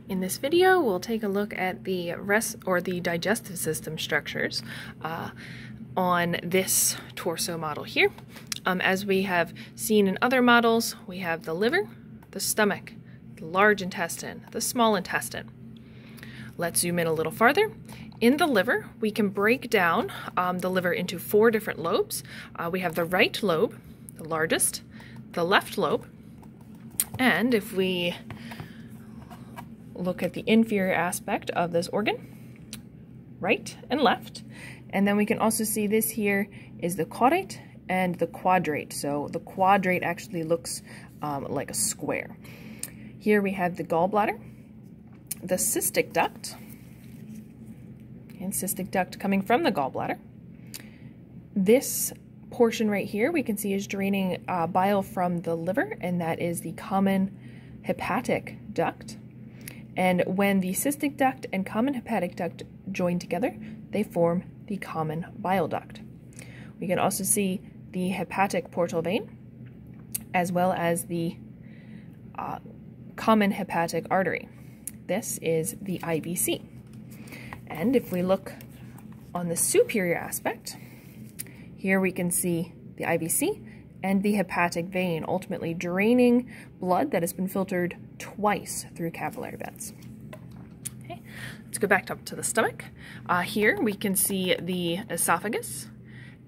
In this video, we'll take a look at the digestive system structures on this torso model here. As we have seen in other models, we have the liver, the stomach, the large intestine, the small intestine. Let's zoom in a little farther. In the liver, we can break down the liver into 4 different lobes. We have the right lobe, the largest, the left lobe, and if we look at the inferior aspect of this organ, right and left, and then we can also see this here is the caudate and the quadrate. So the quadrate actually looks like a square. Here we have the gallbladder, the cystic duct, and cystic duct coming from the gallbladder. This portion right here we can see is draining bile from the liver, and that is the common hepatic duct. And when the cystic duct and common hepatic duct join together, they form the common bile duct. We can also see the hepatic portal vein, as well as the common hepatic artery. This is the IVC. And if we look on the superior aspect, here we can see the IVC and the hepatic vein, ultimately draining blood that has been filtered twice through capillary beds. Okay, let's go back up to the stomach. Here we can see the esophagus,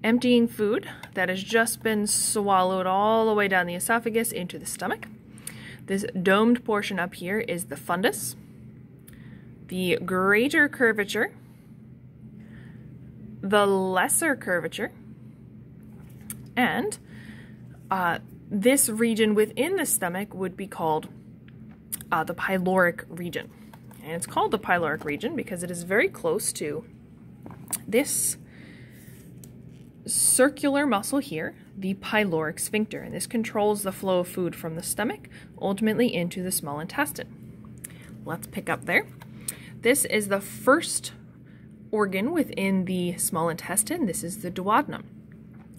emptying food that has just been swallowed all the way down the esophagus into the stomach. This domed portion up here is the fundus, the greater curvature, the lesser curvature, and this region within the stomach would be called the pyloric region. And it's called the pyloric region because it is very close to this circular muscle here, the pyloric sphincter. And this controls the flow of food from the stomach, ultimately into the small intestine. Let's pick up there. This is the first organ within the small intestine. This is the duodenum.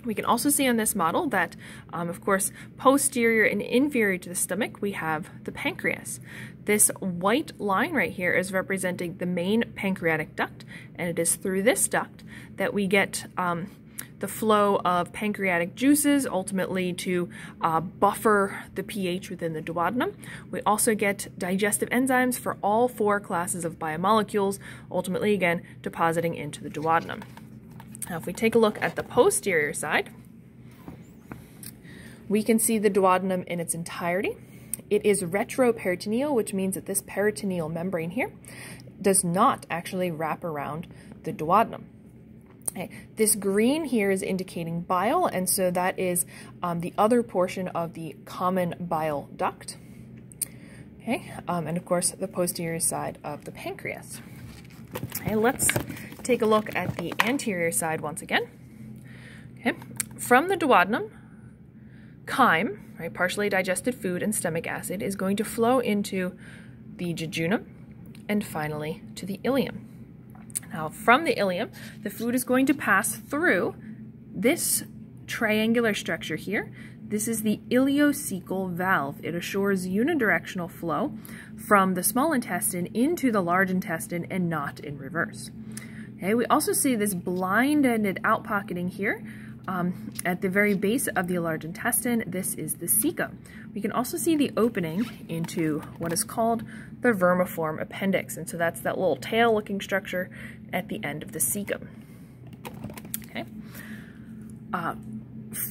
We can also see on this model that, of course, posterior and inferior to the stomach, we have the pancreas. This white line right here is representing the main pancreatic duct, and it is through this duct that we get the flow of pancreatic juices, ultimately to buffer the pH within the duodenum. We also get digestive enzymes for all 4 classes of biomolecules, ultimately, again, depositing into the duodenum. Now, if we take a look at the posterior side, we can see the duodenum in its entirety. It is retroperitoneal, which means that this peritoneal membrane here does not actually wrap around the duodenum. Okay. This green here is indicating bile, and so that is the other portion of the common bile duct. Okay, and of course the posterior side of the pancreas. Okay, let's take a look at the anterior side once again. Okay, from the duodenum, chyme, right, partially digested food and stomach acid, is going to flow into the jejunum and finally to the ileum. Now, from the ileum, the food is going to pass through this triangular structure here. This is the ileocecal valve. It assures unidirectional flow from the small intestine into the large intestine and not in reverse. Okay, we also see this blind-ended outpocketing here at the very base of the large intestine. This is the cecum. We can also see the opening into what is called the vermiform appendix, and so that's that little tail-looking structure at the end of the cecum. Okay.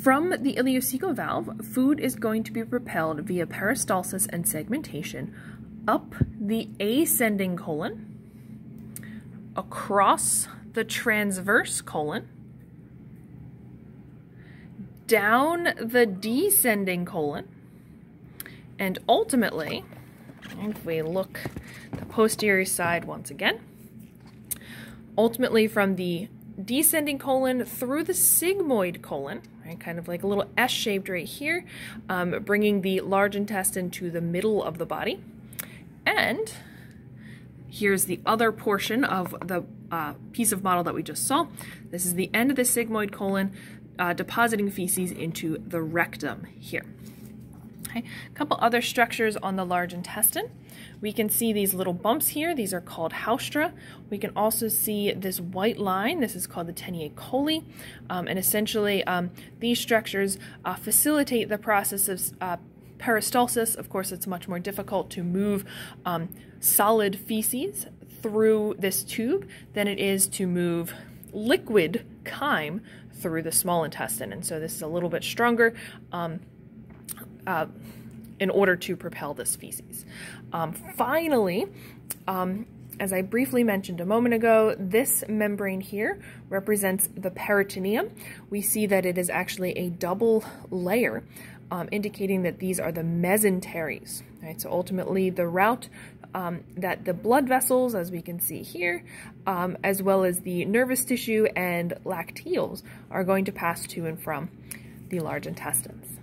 From the ileocecal valve, food is going to be propelled via peristalsis and segmentation up the ascending colon, across the transverse colon, down the descending colon, and ultimately, if we look at the posterior side once again, ultimately from the descending colon through the sigmoid colon, right, kind of like a little S-shaped right here, bringing the large intestine to the middle of the body. And here's the other portion of the piece of model that we just saw. This is the end of the sigmoid colon, depositing feces into the rectum here. Okay. A couple other structures on the large intestine. We can see these little bumps here. These are called haustra. We can also see this white line. This is called the teniae coli. And essentially, these structures facilitate the process of peristalsis. Of course, it's much more difficult to move solid feces through this tube than it is to move liquid chyme through the small intestine. And so this is a little bit stronger in order to propel this feces. Finally, as I briefly mentioned a moment ago, this membrane here represents the peritoneum. We see that it is actually a double layer, indicating that these are the mesenteries. Right? So ultimately, the route that the blood vessels, as we can see here, as well as the nervous tissue and lacteals, are going to pass to and from the large intestines.